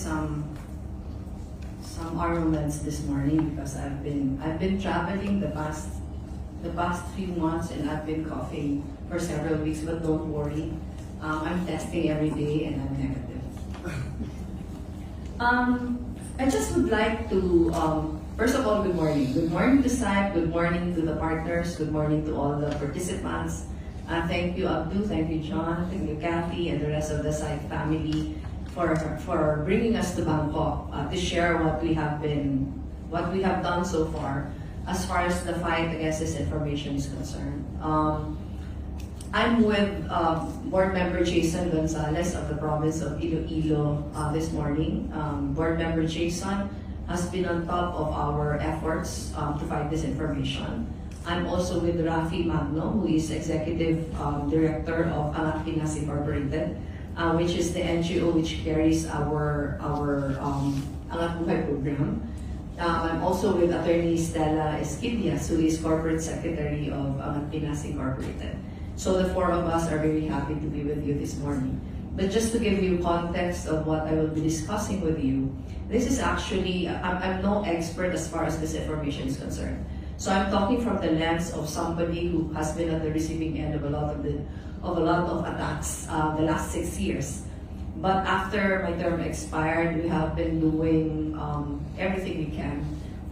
some armaments this morning because I've been traveling the past few months and I've been coughing for several weeks. But don't worry, I'm testing every day and I'm negative. I just would like to first of all, good morning. Good morning to Sabi, good morning to the partners, good morning to all the participants. Thank you, Abdu, thank you, John, thank you, Kathy, and the rest of the Sabi family for bringing us to Bangkok to share what we have done so far as the fight against disinformation is concerned. I'm with Board Member Jason Gonzalez of the province of Iloilo this morning. Board Member Jason has been on top of our efforts to fight disinformation. I'm also with Rafi Magno, who is Executive Director of Angat Pinas Incorporated, which is the NGO which carries our Angat Buhay program. I'm also with Attorney Stella Esquivias, who is Corporate Secretary of Angat Pinas Incorporated. So the four of us are very happy to be with you this morning. But just to give you context of what I will be discussing with you, this is actually, I'm no expert as far as disinformation is concerned. So I'm talking from the lens of somebody who has been at the receiving end of a lot of attacks the last 6 years. But after my term expired, we have been doing everything we can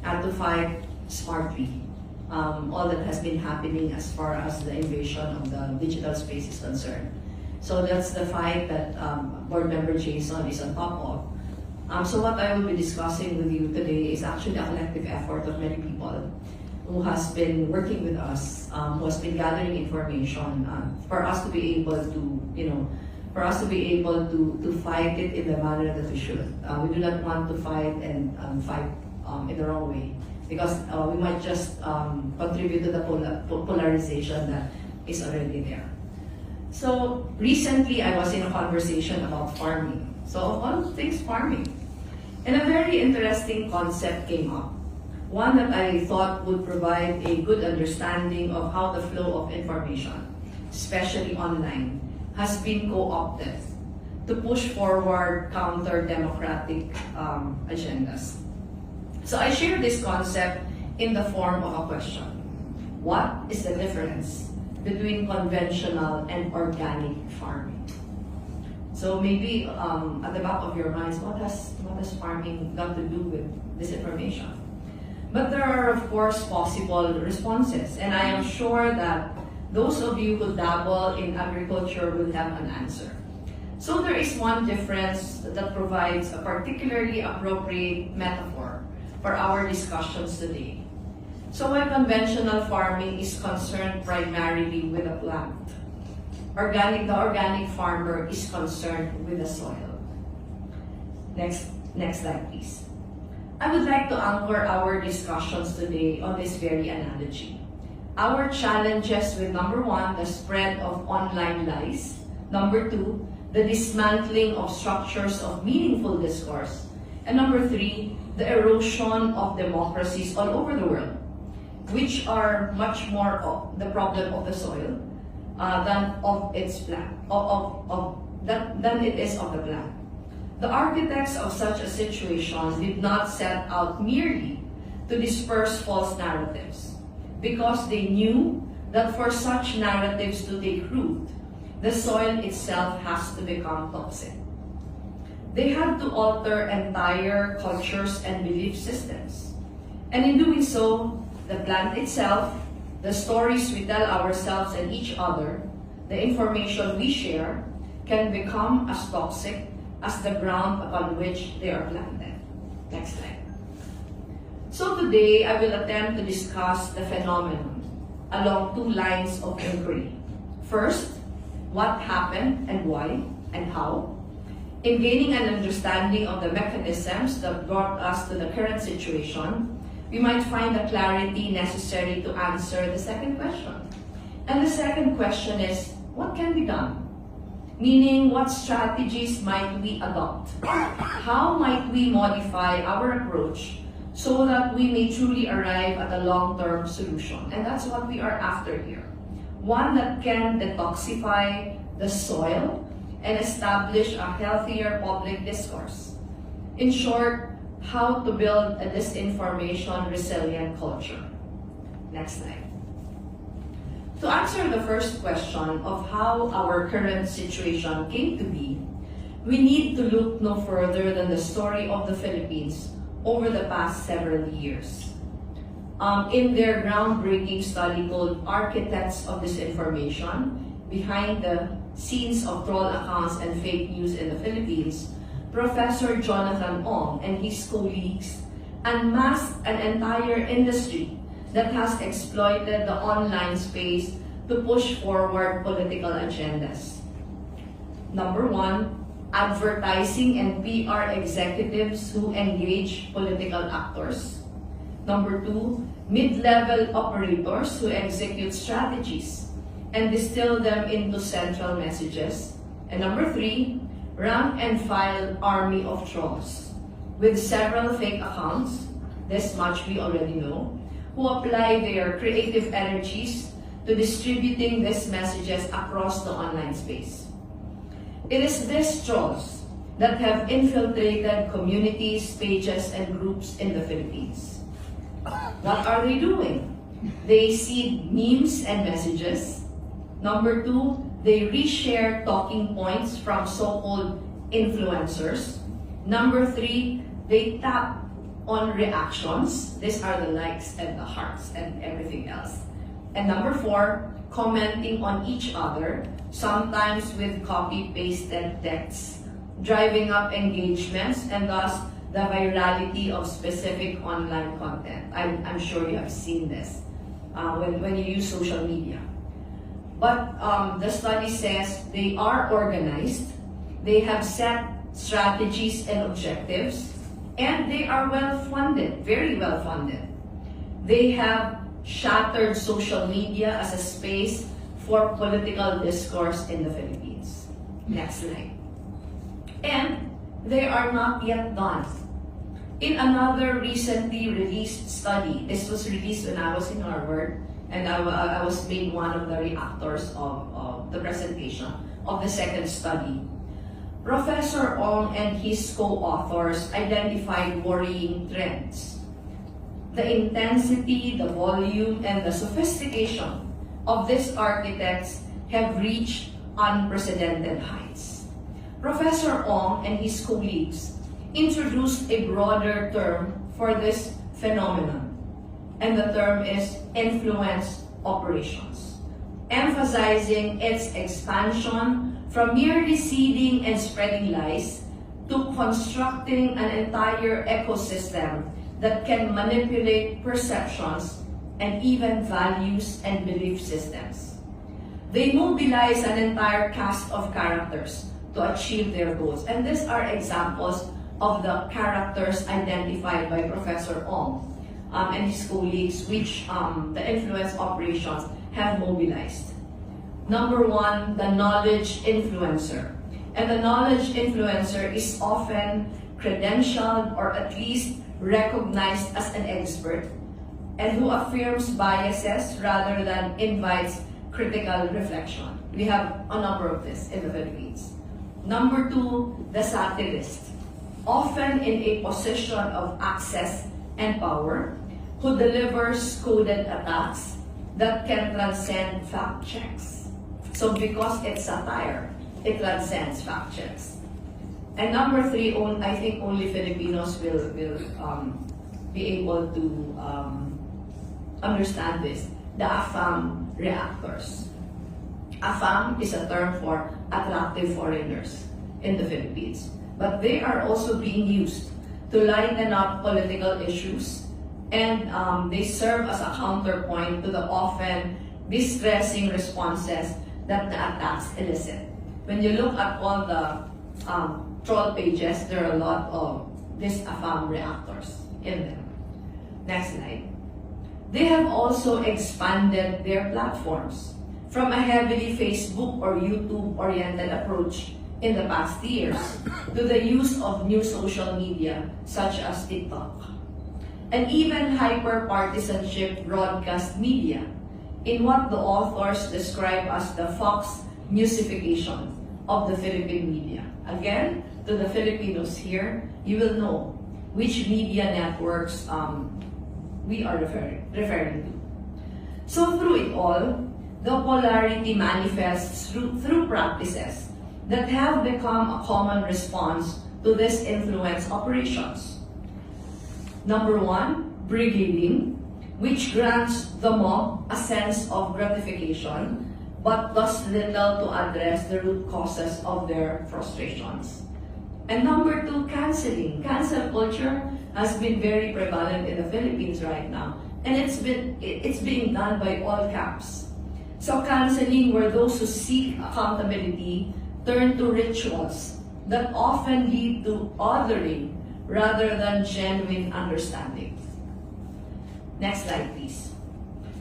to fight smartly all that has been happening as far as the invasion of the digital space is concerned. So that's the fight that Board Member Jason is on top of. So what I will be discussing with you today is actually a collective effort of many people who has been working with us, who has been gathering information for us to be able to fight it in the manner that we should. We do not want to fight and fight in the wrong way, because we might just contribute to the polarization that is already there. So recently I was in a conversation about farming. So of all things farming. And a very interesting concept came up. One that I thought would provide a good understanding of how the flow of information, especially online, has been co-opted to push forward counter-democratic agendas. So I share this concept in the form of a question. What is the difference between conventional and organic farming? So maybe at the back of your minds, what has farming got to do with disinformation? But there are, of course, possible responses, and I am sure that those of you who dabble in agriculture will have an answer. So there is one difference that provides a particularly appropriate metaphor for our discussions today. So while conventional farming is concerned primarily with the plant, the organic farmer is concerned with the soil. Next slide, please. I would like to anchor our discussions today on this very analogy. Our challenges with number one, the spread of online lies. Number two, the dismantling of structures of meaningful discourse. And number three, the erosion of democracies all over the world, which are much more of the problem of the soil than of its plant, than it is of the plant. The architects of such a situation did not set out merely to disperse false narratives, because they knew that for such narratives to take root, the soil itself has to become toxic. They had to alter entire cultures and belief systems. And in doing so, the plant itself, the stories we tell ourselves and each other, the information we share, can become as toxic as the ground upon which they are planted. Next slide. So today, I will attempt to discuss the phenomenon along two lines of inquiry. First, what happened and why and how. In gaining an understanding of the mechanisms that brought us to the current situation, we might find the clarity necessary to answer the second question. And the second question is, what can be done? Meaning, what strategies might we adopt? How might we modify our approach so that we may truly arrive at a long-term solution? And that's what we are after here. One that can detoxify the soil and establish a healthier public discourse. In short, how to build a disinformation resilient culture. Next slide. To answer the first question of how our current situation came to be, we need to look no further than the story of the Philippines over the past several years. In their groundbreaking study called Architects of Disinformation, Behind the Scenes of Troll Accounts and Fake News in the Philippines, Professor Jonathan Ong and his colleagues unmasked an entire industry that has exploited the online space to push forward political agendas. Number one, advertising and PR executives who engage political actors. Number two, mid-level operators who execute strategies and distill them into central messages. And number three, rank and file army of trolls with several fake accounts, this much we already know, who apply their creative energies to distributing these messages across the online space. It is these trolls that have infiltrated communities, pages, and groups in the Philippines. What are they doing? They seed memes and messages. Number two, they reshare talking points from so-called influencers. Number three, they tap on reactions. These are the likes and the hearts and everything else. And number four, commenting on each other, sometimes with copy-pasted texts, driving up engagements and thus the virality of specific online content. I'm sure you have seen this when you use social media. But the study says they are organized, they have set strategies and objectives, and they are well-funded, very well-funded. They have shattered social media as a space for political discourse in the Philippines. Next slide. And they are not yet done. In another recently released study, this was released when I was in Harvard, and I was made one of the reactors of the presentation of the second study. Professor Ong and his co-authors identified worrying trends. The intensity, the volume, and the sophistication of these architects have reached unprecedented heights. Professor Ong and his colleagues introduced a broader term for this phenomenon, and the term is influence operations, emphasizing its expansion from merely seeding and spreading lies to constructing an entire ecosystem that can manipulate perceptions and even values and belief systems. They mobilize an entire cast of characters to achieve their goals. And these are examples of the characters identified by Professor Ong and his colleagues, which the influence operations have mobilized. Number one, the knowledge influencer. And the knowledge influencer is often credentialed or at least recognized as an expert and who affirms biases rather than invites critical reflection. We have a number of this in the Philippines. Number two, the satirist, often in a position of access and power, who delivers coded attacks that can transcend fact checks. So because it's satire, it transcends fact checks. And number three, I think only Filipinos will be able to understand this, the AFAM reactors. AFAM is a term for attractive foreigners in the Philippines, but they are also being used to lighten up political issues, and they serve as a counterpoint to the often distressing responses that the attacks elicit. When you look at all the troll pages, there are a lot of these AFAM reactors in them. Next slide. They have also expanded their platforms from a heavily Facebook or YouTube-oriented approach in the past years to the use of new social media such as TikTok, and even hyper-partisanship broadcast media in what the authors describe as the Fox Newsification of the Philippine media. Again, to the Filipinos here, you will know which media networks we are referring to. So through it all, the polarity manifests through practices that have become a common response to this influence operations. Number one, brigading, which grants the mob a sense of gratification but does little to address the root causes of their frustrations. And number two, canceling. Cancel culture has been very prevalent in the Philippines right now, and it's being done by all camps. So canceling, where those who seek accountability turn to rituals that often lead to othering rather than genuine understanding. Next slide, please.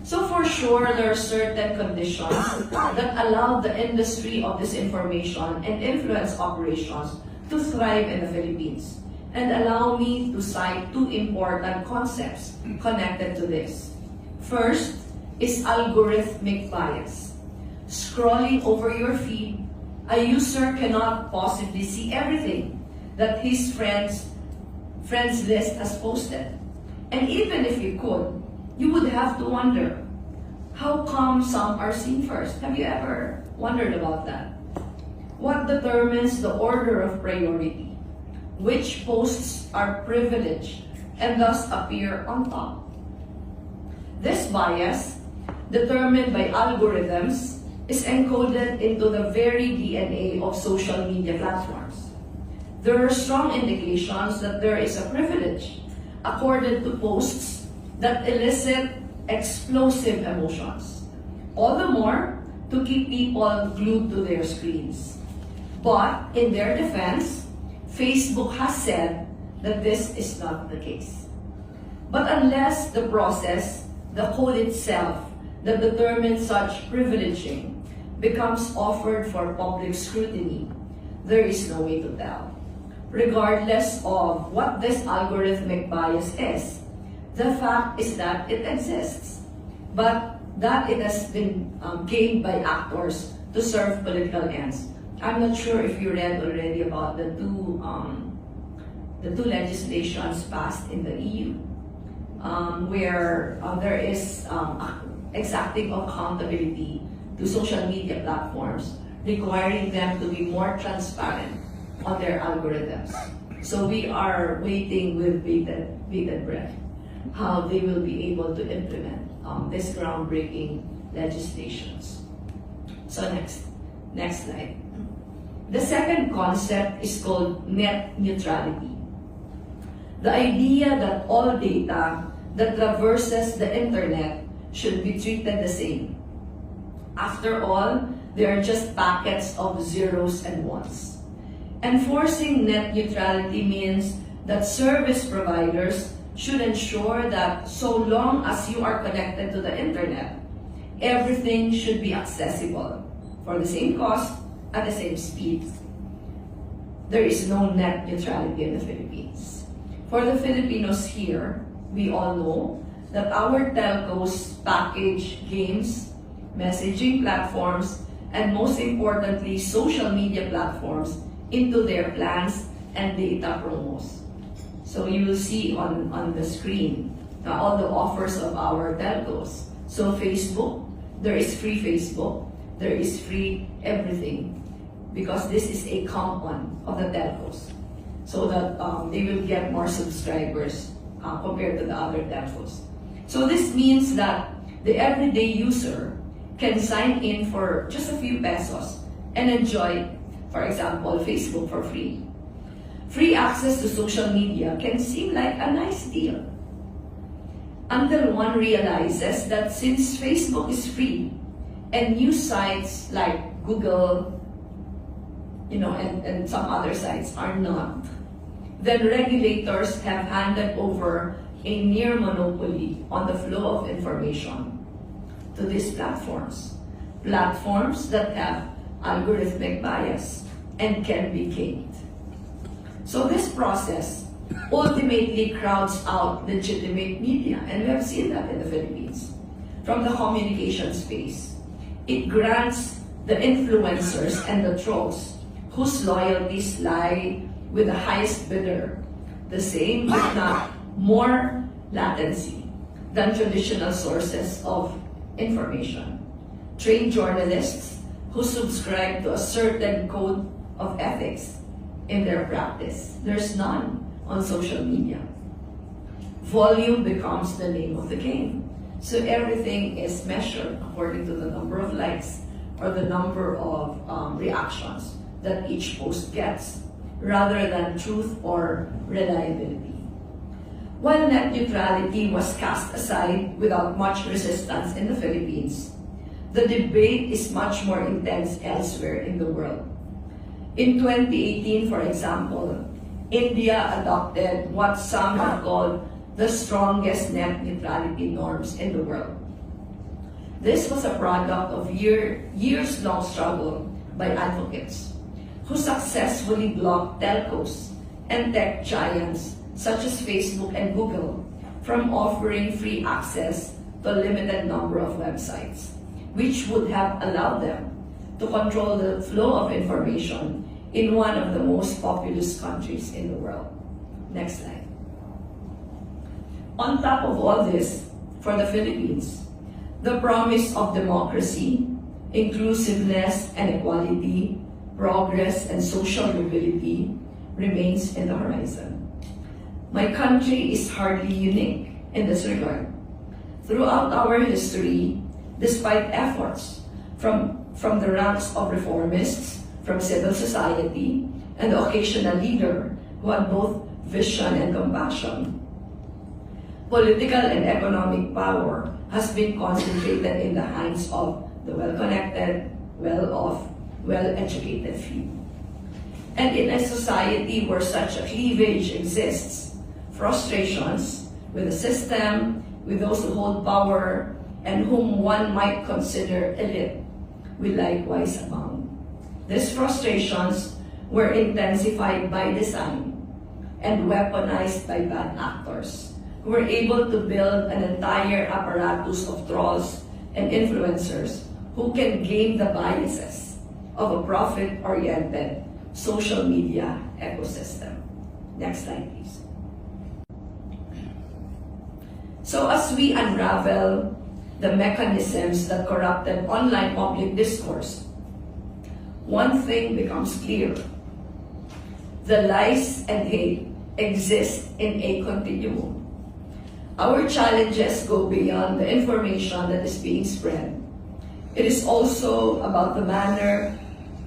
So for sure, there are certain conditions that allow the industry of disinformation and influence operations to thrive in the Philippines. And allow me to cite two important concepts connected to this. First is algorithmic bias. Scrolling over your feed, a user cannot possibly see everything that his friends list has posted. And even if you could, you would have to wonder, how come some are seen first? Have you ever wondered about that? What determines the order of priority? Which posts are privileged and thus appear on top? This bias, determined by algorithms, is encoded into the very DNA of social media platforms. There are strong indications that there is a privilege accorded to posts that elicit explosive emotions, all the more to keep people glued to their screens. But in their defense, Facebook has said that this is not the case. But unless the process, the code itself that determines such privileging becomes offered for public scrutiny, there is no way to tell. Regardless of what this algorithmic bias is, the fact is that it exists, but that it has been gained by actors to serve political ends. I'm not sure if you read already about the two legislations passed in the EU, where there is exacting accountability to social media platforms, requiring them to be more transparent on their algorithms. So we are waiting with bated breath how they will be able to implement this groundbreaking legislations. So next slide. The second concept is called net neutrality. The idea that all data that traverses the internet should be treated the same. After all, they are just packets of zeros and ones. Enforcing net neutrality means that service providers should ensure that so long as you are connected to the internet, everything should be accessible for the same cost at the same speed. There is no net neutrality in the Philippines. For the Filipinos here, we all know that our telcos package games, messaging platforms, and most importantly, social media platforms into their plans and data promos. So you will see on the screen all the offers of our telcos. So Facebook, there is free Facebook, there is free everything, because this is a count-on of the telcos, so that they will get more subscribers compared to the other telcos. So this means that the everyday user can sign in for just a few pesos and enjoy, for example, Facebook for free. Free access to social media can seem like a nice deal, until one realizes that since Facebook is free and news sites like Google, and some other sites are not, then regulators have handed over a near monopoly on the flow of information to these platforms that have algorithmic bias and can be gamed. So this process ultimately crowds out legitimate media, and we have seen that in the Philippines, from the communication space. It grants the influencers and the trolls whose loyalties lie with the highest bidder, the same if not more latency than traditional sources of information. Trained journalists who subscribe to a certain code of ethics in their practice. There's none on social media. Volume becomes the name of the game. So everything is measured according to the number of likes or the number of reactions that each post gets, rather than truth or reliability. While net neutrality was cast aside without much resistance in the Philippines, the debate is much more intense elsewhere in the world. In 2018, for example, India adopted what some have called the strongest net neutrality norms in the world. This was a product of years-long struggle by advocates who successfully blocked telcos and tech giants such as Facebook and Google from offering free access to a limited number of websites, which would have allowed them to control the flow of information in one of the most populous countries in the world. Next slide. On top of all this, for the Philippines, the promise of democracy, inclusiveness and equality, progress and social mobility remains in the horizon. My country is hardly unique in this regard. Throughout our history, despite efforts from the ranks of reformists, from civil society, and the occasional leader who had both vision and compassion, political and economic power has been concentrated in the hands of the well-connected, well-off, well-educated few. And in a society where such a cleavage exists, frustrations with the system, with those who hold power, and whom one might consider elite, will likewise abound. These frustrations were intensified by design and weaponized by bad actors, who were able to build an entire apparatus of trolls and influencers who can game the biases of a profit-oriented social media ecosystem. Next slide, please. So as we unravel the mechanisms that corrupted online public discourse, one thing becomes clear. The lies and hate exist in a continuum. Our challenges go beyond the information that is being spread. It is also about the manner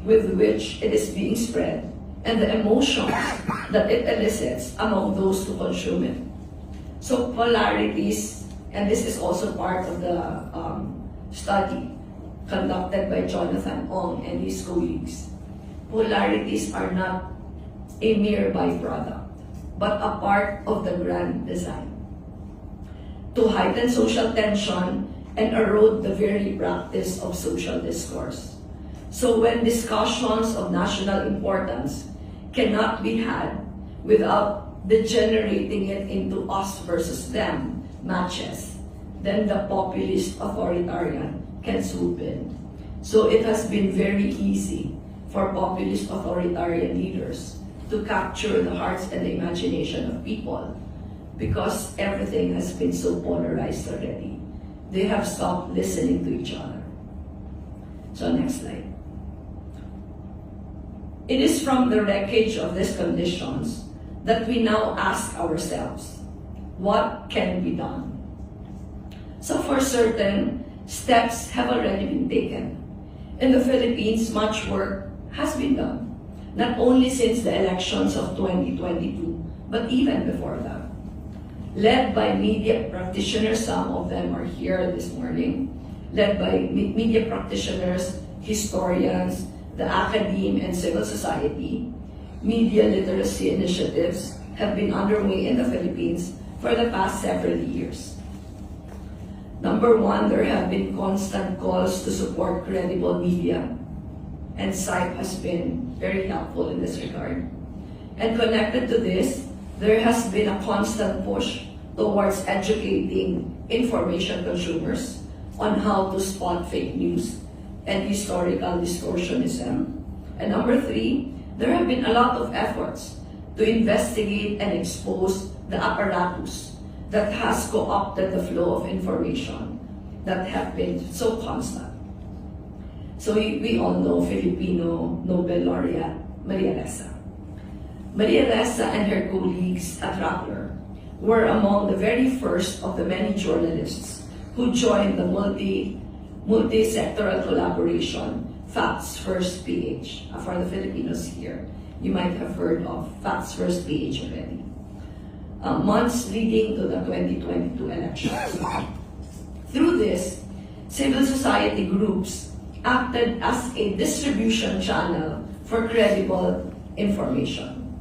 with which it is being spread and the emotions that it elicits among those who consume it. So polarities, and this is also part of the study conducted by Jonathan Ong and his colleagues. Polarities are not a mere byproduct, but a part of the grand design to heighten social tension and erode the very practice of social discourse. So when discussions of national importance cannot be had without degenerating it into us versus them matches, then the populist authoritarian can swoop in. So it has been very easy for populist authoritarian leaders to capture the hearts and the imagination of people, because everything has been so polarized already. They have stopped listening to each other. So next slide. It is from the wreckage of these conditions that we now ask ourselves, what can be done? So for certain, steps have already been taken. In the Philippines, much work has been done, not only since the elections of 2022, but even before that. Led by media practitioners, some of them are here this morning, led by media practitioners, historians, the academe and civil society, media literacy initiatives have been underway in the Philippines for the past several years. Number one, there have been constant calls to support credible media, and SIPE has been very helpful in this regard. And connected to this, there has been a constant push towards educating information consumers on how to spot fake news and historical distortionism. And number three, there have been a lot of efforts to investigate and expose the apparatus that has co-opted the flow of information that have been so constant. So we all know Filipino Nobel laureate Maria Ressa. Maria Ressa and her colleagues at Rappler were among the very first of the many journalists who joined the multi-sectoral collaboration Facts First PH. For the Filipinos here, you might have heard of Facts First PH already. Months leading to the 2022 elections. Through this, civil society groups acted as a distribution channel for credible information,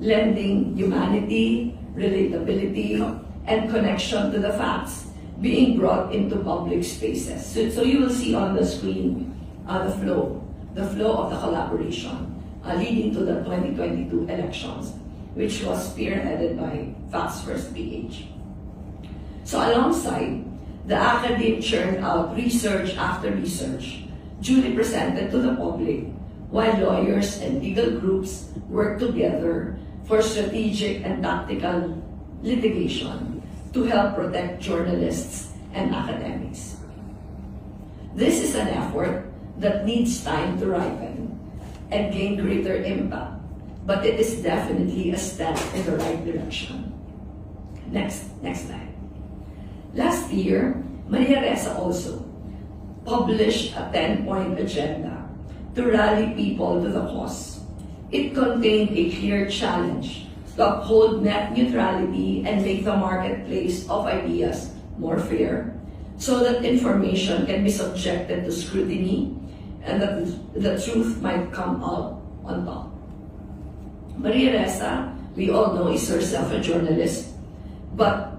lending humanity, relatability, and connection to the facts being brought into public spaces. So you will see on the screen the flow of the collaboration leading to the 2022 elections, which was spearheaded by Facts First PH. So alongside, the academe churned out research after research, duly presented to the public, while lawyers and legal groups work together for strategic and tactical litigation to help protect journalists and academics. This is an effort that needs time to ripen and gain greater impact, but it is definitely a step in the right direction. Next slide. Last year, Maria Ressa also published a 10-point agenda to rally people to the cause. It contained a clear challenge to uphold net neutrality and make the marketplace of ideas more fair, so that information can be subjected to scrutiny and that the truth might come out on top. Maria Ressa, we all know, is herself a journalist, but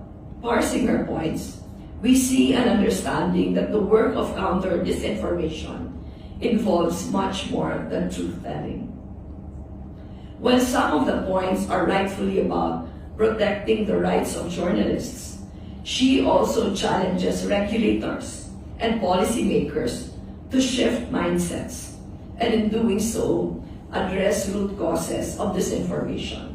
parsing her points, we see an understanding that the work of counter-disinformation involves much more than truth-telling. While some of the points are rightfully about protecting the rights of journalists, she also challenges regulators and policymakers to shift mindsets, and in doing so, address root causes of disinformation.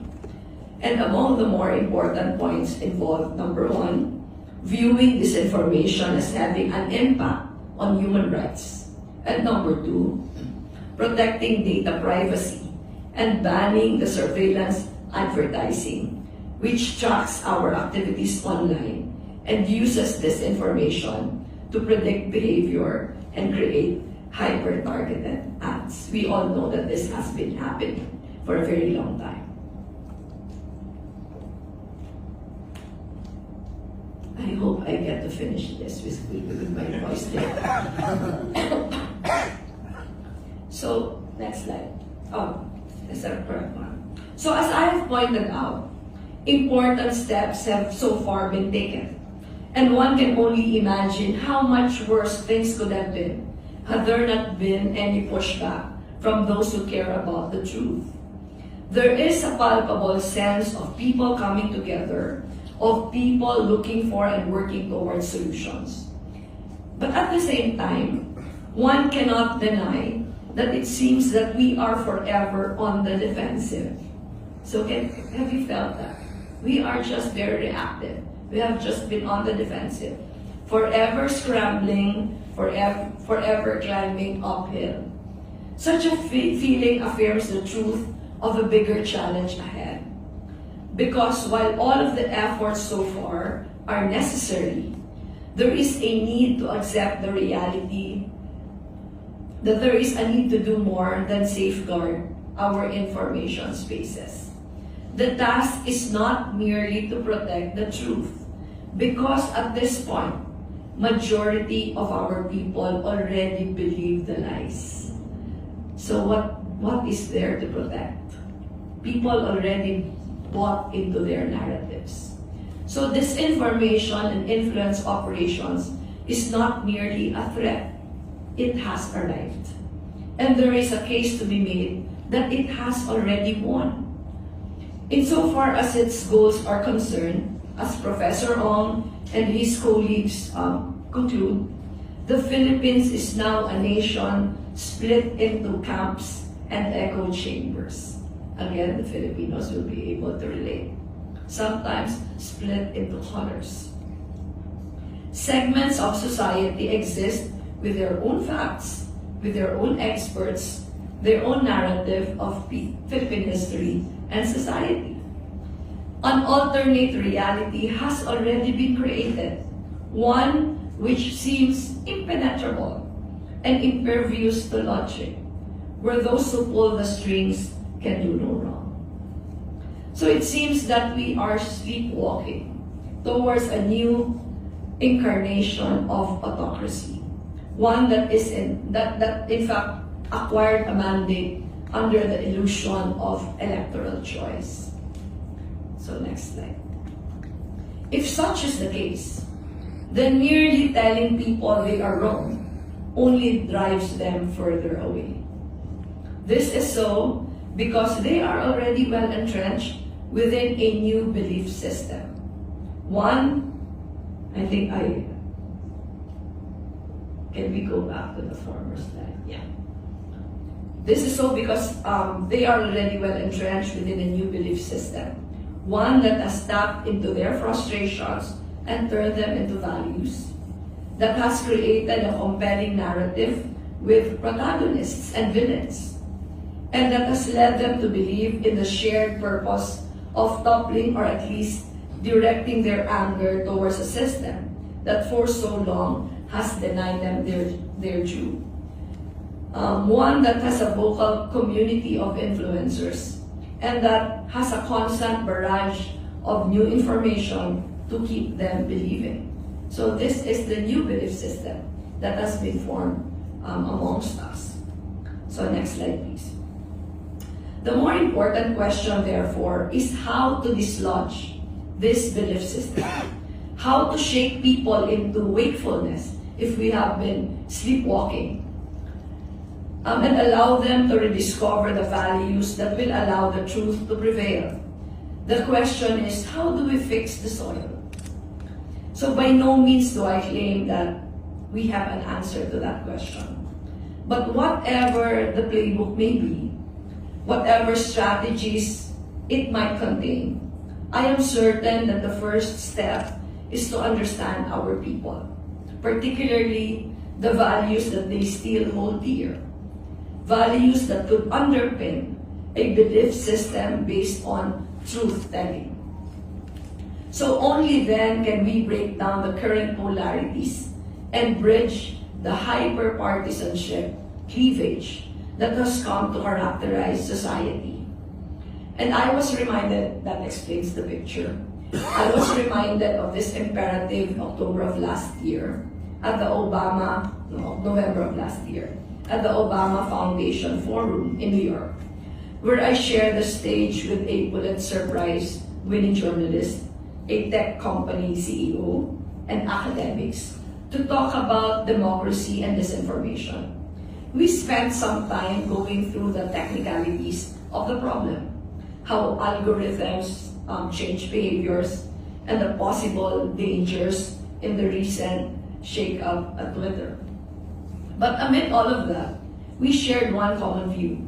And among the more important points involved, number one, viewing disinformation as having an impact on human rights. And number two, protecting data privacy and banning the surveillance advertising, which tracks our activities online and uses disinformation to predict behavior and create hyper-targeted ads. We all know that this has been happening for a very long time. I hope I get to finish this with my voice there. So, next slide. Oh, that's the correct one. So, as I have pointed out, important steps have so far been taken. And one can only imagine how much worse things could have been had there not been any pushback from those who care about the truth. There is a palpable sense of people coming together, of people looking for and working towards solutions. But at the same time, one cannot deny that it seems that we are forever on the defensive. So have you felt that? We are just very reactive. We have just been on the defensive, forever scrambling, forever climbing uphill. Such a feeling affirms the truth of a bigger challenge ahead. Because while all of the efforts so far are necessary, there is a need to accept the reality that there is a need to do more than safeguard our information spaces. The task is not merely to protect the truth, because at this point, majority of our people already believe the lies. So what is there to protect? People already bought into their narratives. So disinformation and influence operations is not merely a threat, it has arrived. And there is a case to be made that it has already won. Insofar as its goals are concerned, as Professor Ong and his colleagues conclude, the Philippines is now a nation split into camps and echo chambers. Again, the Filipinos will be able to relate. Sometimes split into colors. Segments of society exist with their own facts, with their own experts, their own narrative of Philippine history and society. An alternate reality has already been created, one which seems impenetrable and impervious to logic, where those who pull the strings can do no wrong. So it seems that we are sleepwalking towards a new incarnation of autocracy, one that in fact acquired a mandate under the illusion of electoral choice. So next slide. If such is the case, then merely telling people they are wrong only drives them further away. This is so because they are already well entrenched within a new belief system. One, can we go back to the former slide? Yeah. This is so because they are already well entrenched within a new belief system. One that has tapped into their frustrations and turned them into values. That has created a compelling narrative with protagonists and villains. And that has led them to believe in the shared purpose of toppling or at least directing their anger towards a system that for so long has denied them their due. One that has a vocal community of influencers and that has a constant barrage of new information to keep them believing. So this is the new belief system that has been formed amongst us. So next slide, please. The more important question, therefore, is how to dislodge this belief system. How to shake people into wakefulness if we have been sleepwalking. And allow them to rediscover the values that will allow the truth to prevail. The question is, how do we fix the soil? So by no means do I claim that we have an answer to that question. But whatever the playbook may be, whatever strategies it might contain, I am certain that the first step is to understand our people, particularly the values that they still hold dear. Values that could underpin a belief system based on truth-telling. So only then can we break down the current polarities and bridge the hyper-partisanship cleavage that has come to characterize society. And I was reminded, that explains the picture, I was reminded of this imperative in October of last year at the November of last year, at the Obama Foundation Forum in New York, where I shared the stage with a Pulitzer Prize winning journalist, a tech company CEO, and academics to talk about democracy and disinformation. We spent some time going through the technicalities of the problem, how algorithms change behaviors, and the possible dangers in the recent shake-up at Twitter. But amid all of that, we shared one common view,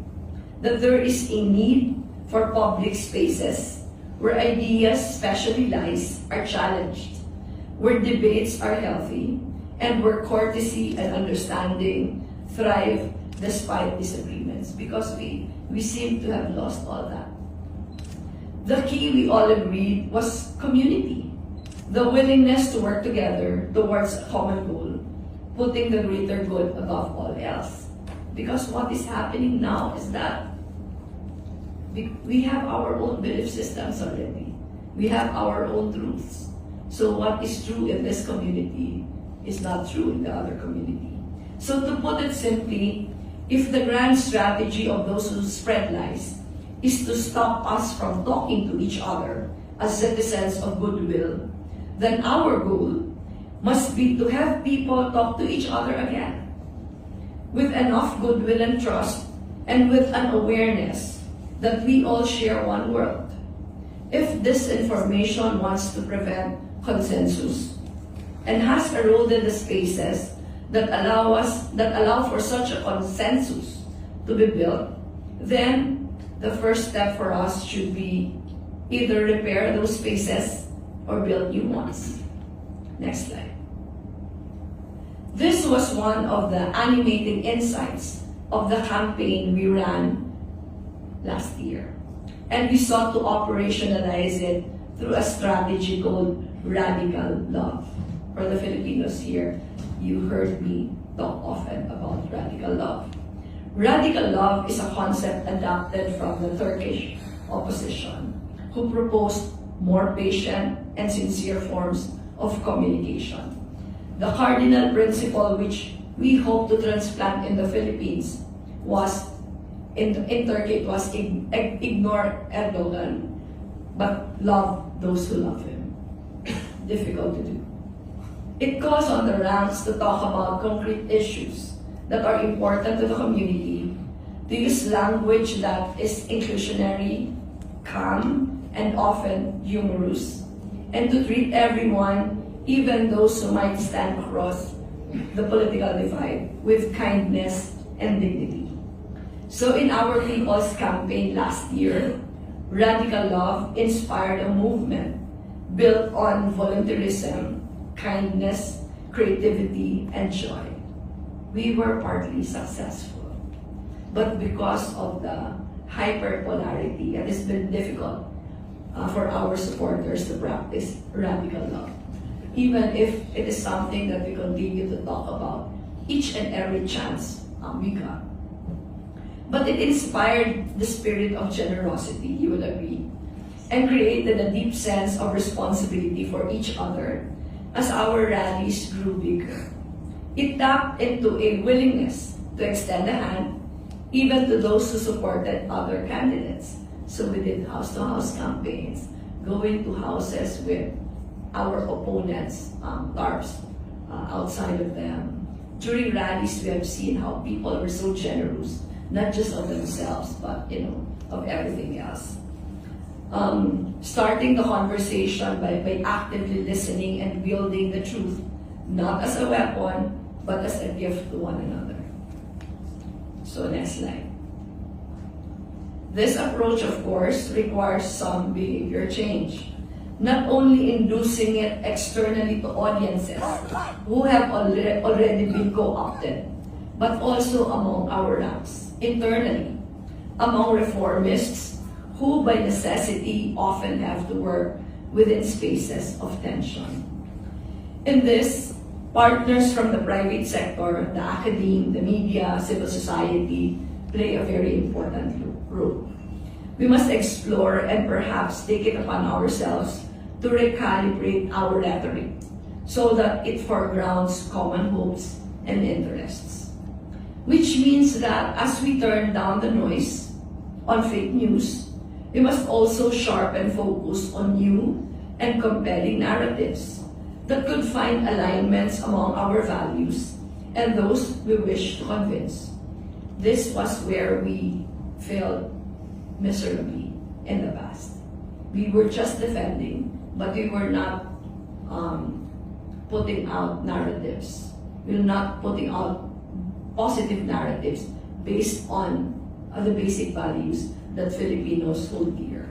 that there is a need for public spaces where ideas, especially lies, are challenged, where debates are healthy, and where courtesy and understanding thrive despite disagreements, because we seem to have lost all that. The key, we all agreed, was community, the willingness to work together towards a common goal, putting the greater good above all else. Because what is happening now is that we have our own belief systems already. We have our own truths. So what is true in this community is not true in the other community. So to put it simply, if the grand strategy of those who spread lies is to stop us from talking to each other as citizens of goodwill, then our goal must be to have people talk to each other again with enough goodwill and trust, and with an awareness that we all share one world. If disinformation wants to prevent consensus and has eroded the spaces that allow for such a consensus to be built, then the first step for us should be either repair those spaces or build new ones. Next slide. This was one of the animating insights of the campaign we ran last year. And we sought to operationalize it through a strategy called Radical Love. For the Filipinos here, you heard me talk often about Radical Love. Radical Love is a concept adapted from the Turkish opposition, who proposed more patient and sincere forms of communication. The cardinal principle which we hope to transplant in the Philippines was, in Turkey, it was ignore Erdogan, but love those who love him. Difficult to do. It calls on the ranks to talk about concrete issues that are important to the community, to use language that is inclusionary, calm, and often humorous, and to treat everyone, even those who might stand across the political divide, with kindness and dignity. So in our People's Campaign last year, Radical Love inspired a movement built on volunteerism, kindness, creativity, and joy. We were partly successful, but because of the hyperpolarity, it has been difficult for our supporters to practice radical love, even if it is something that we continue to talk about each and every chance we got. But it inspired the spirit of generosity, you will agree, and created a deep sense of responsibility for each other as our rallies grew bigger. It tapped into a willingness to extend a hand even to those who supported other candidates. So we did house-to-house campaigns, going to houses with our opponents' tarps outside of them. During rallies, we have seen how people were so generous, not just of themselves, but of everything else. Starting the conversation by actively listening and wielding the truth, not as a weapon, but as a gift to one another. So next slide. This approach, of course, requires some behavior change. Not only inducing it externally to audiences who have already been co-opted, but also among our ranks, internally, among reformists who by necessity often have to work within spaces of tension. In this, partners from the private sector, the academe, the media, civil society play a very important role. We must explore and perhaps take it upon ourselves to recalibrate our rhetoric so that it foregrounds common hopes and interests. Which means that as we turn down the noise on fake news, we must also sharpen focus on new and compelling narratives that could find alignments among our values and those we wish to convince. This was where we failed miserably in the past. We were just defending, but we were not putting out narratives. We were not putting out positive narratives based on the basic values that Filipinos hold dear.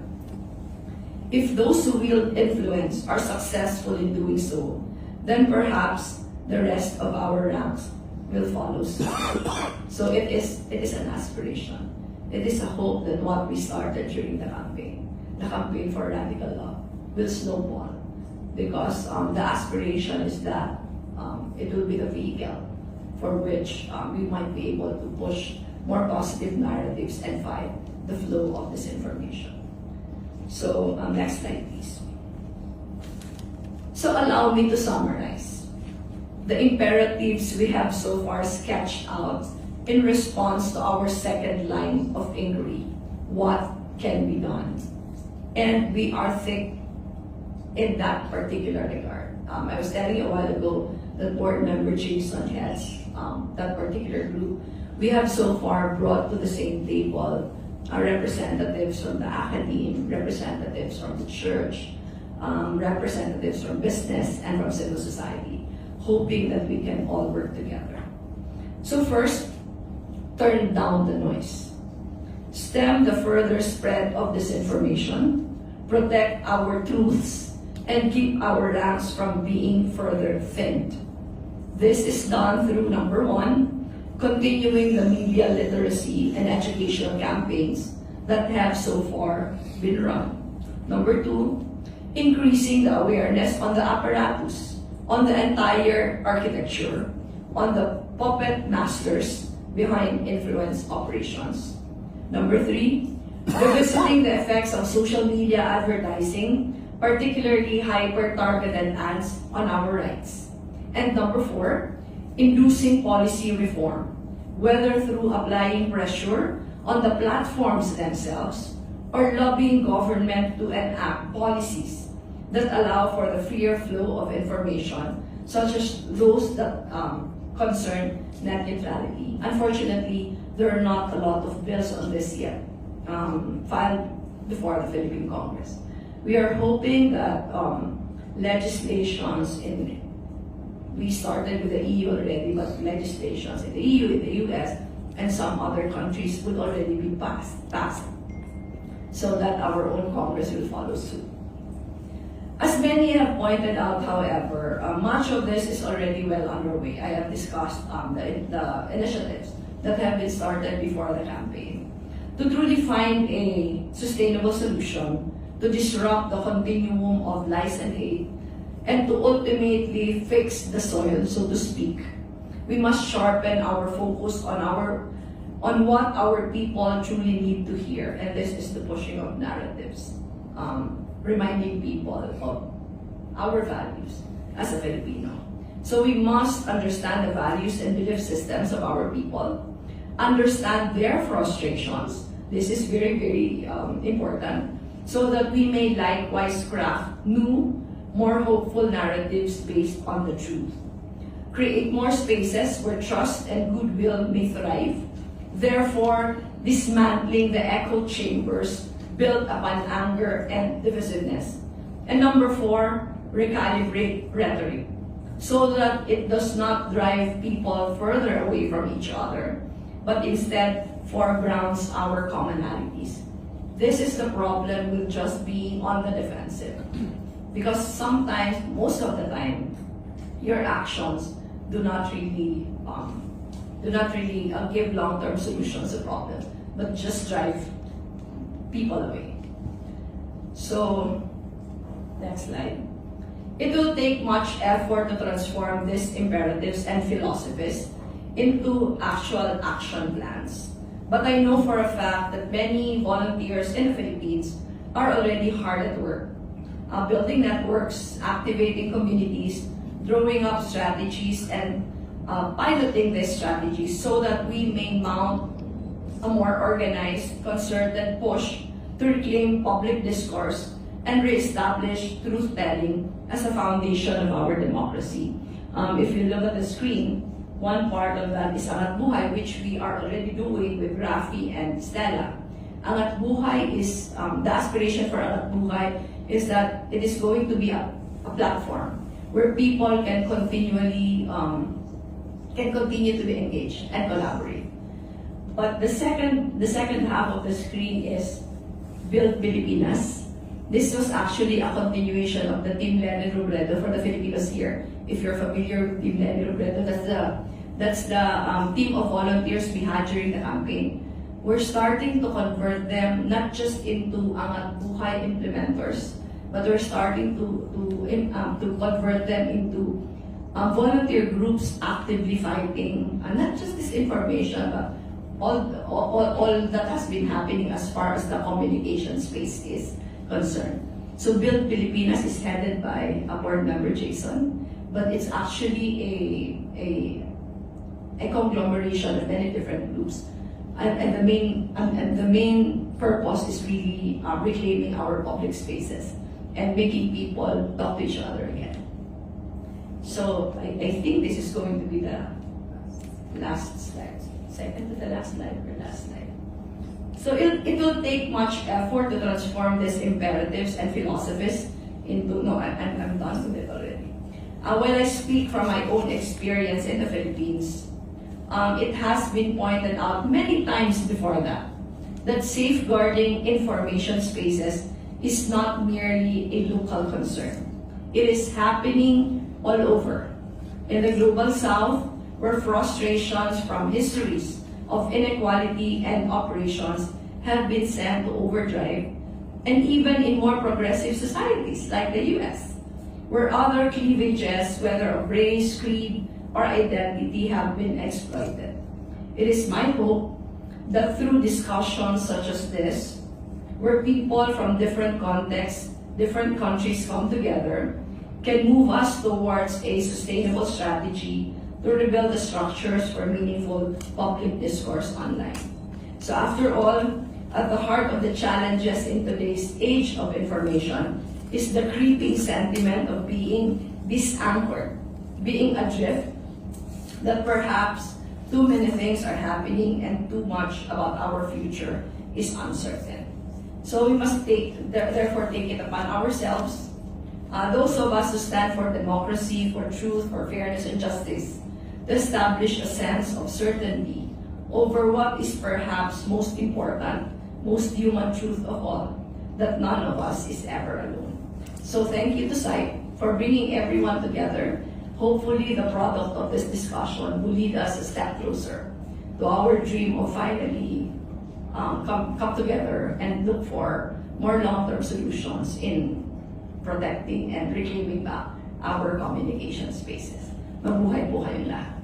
If those who wield influence are successful in doing so, then perhaps the rest of our ranks will follow suit. So it is an aspiration. It is a hope that what we started during the campaign for radical love, will snowball, because the aspiration is that it will be the vehicle for which we might be able to push more positive narratives and fight the flow of disinformation. So next slide, please. So allow me to summarize the imperatives we have so far sketched out in response to our second line of inquiry. What can be done? And we are thick in that particular regard. I was telling you a while ago that board member Jason heads that particular group. We have so far brought to the same table representatives from the academe, representatives from the church, representatives from business and from civil society, hoping that we can all work together. So first, turn down the noise. stem the further spread of disinformation, protect our truths, and keep our ranks from being further thinned. This is done through, number one, continuing the media literacy and educational campaigns that have so far been run. Number two, increasing the awareness on the apparatus, on the entire architecture, on the puppet masters behind influence operations. Number three, revisiting the effects of social media advertising, particularly hyper-targeted ads on our rights. And number four, inducing policy reform, whether through applying pressure on the platforms themselves or lobbying government to enact policies that allow for the freer flow of information, such as those that concern net neutrality. Unfortunately, there are not a lot of bills on this yet filed before the Philippine Congress. We are hoping that legislations we started with the EU already, but legislations in the EU, in the US, and some other countries would already be passed so that our own Congress will follow suit. As many have pointed out, however, much of this is already well underway. I have discussed the initiatives that have been started before the campaign to truly find a sustainable solution to disrupt the continuum of lies and hate and to ultimately fix the soil, so to speak. We must sharpen our focus on what our people truly need to hear, and this is the pushing of narratives, reminding people of our values as a Filipino. So we must understand the values and belief systems of our people, understand their frustrations. This is very, very important, so that we may likewise craft new, more hopeful narratives based on the truth. Create more spaces where trust and goodwill may thrive, therefore dismantling the echo chambers built upon anger and divisiveness. And number four, recalibrate rhetoric so that it does not drive people further away from each other, but instead foregrounds our commonalities. This is the problem with just being on the defensive, because sometimes, most of the time, your actions do not really give long-term solutions to problems, but just drive people away. So, next slide. It will take much effort to transform these imperatives and philosophies into actual action plans. But I know for a fact that many volunteers in the Philippines are already hard at work, building networks, activating communities, drawing up strategies, and piloting these strategies so that we may mount a more organized, concerted push to reclaim public discourse and reestablish truth-telling as a foundation of our democracy. If you look at the screen, one part of that is Angat Buhay, which we are already doing with Rafi and Stella. Angat Buhay is, the aspiration for Angat Buhay is that it is going to be a platform where people can continue to be engaged and collaborate. But the second half of the screen is Build Pilipinas. This was actually a continuation of the Team Leni Robredo for the Filipinos here. If you're familiar with Team Leni Robredo, that's the team of volunteers we had during the campaign. We're starting to convert them not just into Angat Buhay implementers, but we're starting to convert them into volunteer groups actively fighting, not just disinformation, but all that has been happening as far as the communication space is concerned. So Build Pilipinas is headed by a board member, Jason, but it's actually a conglomeration of many different groups. And the main purpose is really reclaiming our public spaces and making people talk to each other again. So I think this is going to be the last slide. Second to the last slide or last slide. So it will take much effort to transform these imperatives and philosophies into, no, I'm done with it already. When I speak from my own experience in the Philippines, it has been pointed out many times before that that safeguarding information spaces is not merely a local concern. It is happening all over. In the Global South, where frustrations from histories of inequality and operations have been sent to overdrive, and even in more progressive societies like the US, where other cleavages, whether of race, creed, or identity, have been exploited. It is my hope that through discussions such as this, where people from different contexts, different countries come together, can move us towards a sustainable strategy to rebuild the structures for meaningful public discourse online. So after all, at the heart of the challenges in today's age of information is the creeping sentiment of being disanchored, being adrift, that perhaps too many things are happening and too much about our future is uncertain. So we must therefore take it upon ourselves, those of us who stand for democracy, for truth, for fairness and justice, to establish a sense of certainty over what is perhaps most important, most human truth of all, that none of us is ever alone. So thank you to Sabi for bringing everyone together. Hopefully the product of this discussion will lead us a step closer to our dream of finally come together and look for more long-term solutions in protecting and reclaiming back our communication spaces. Mabuhay po kayong lahat.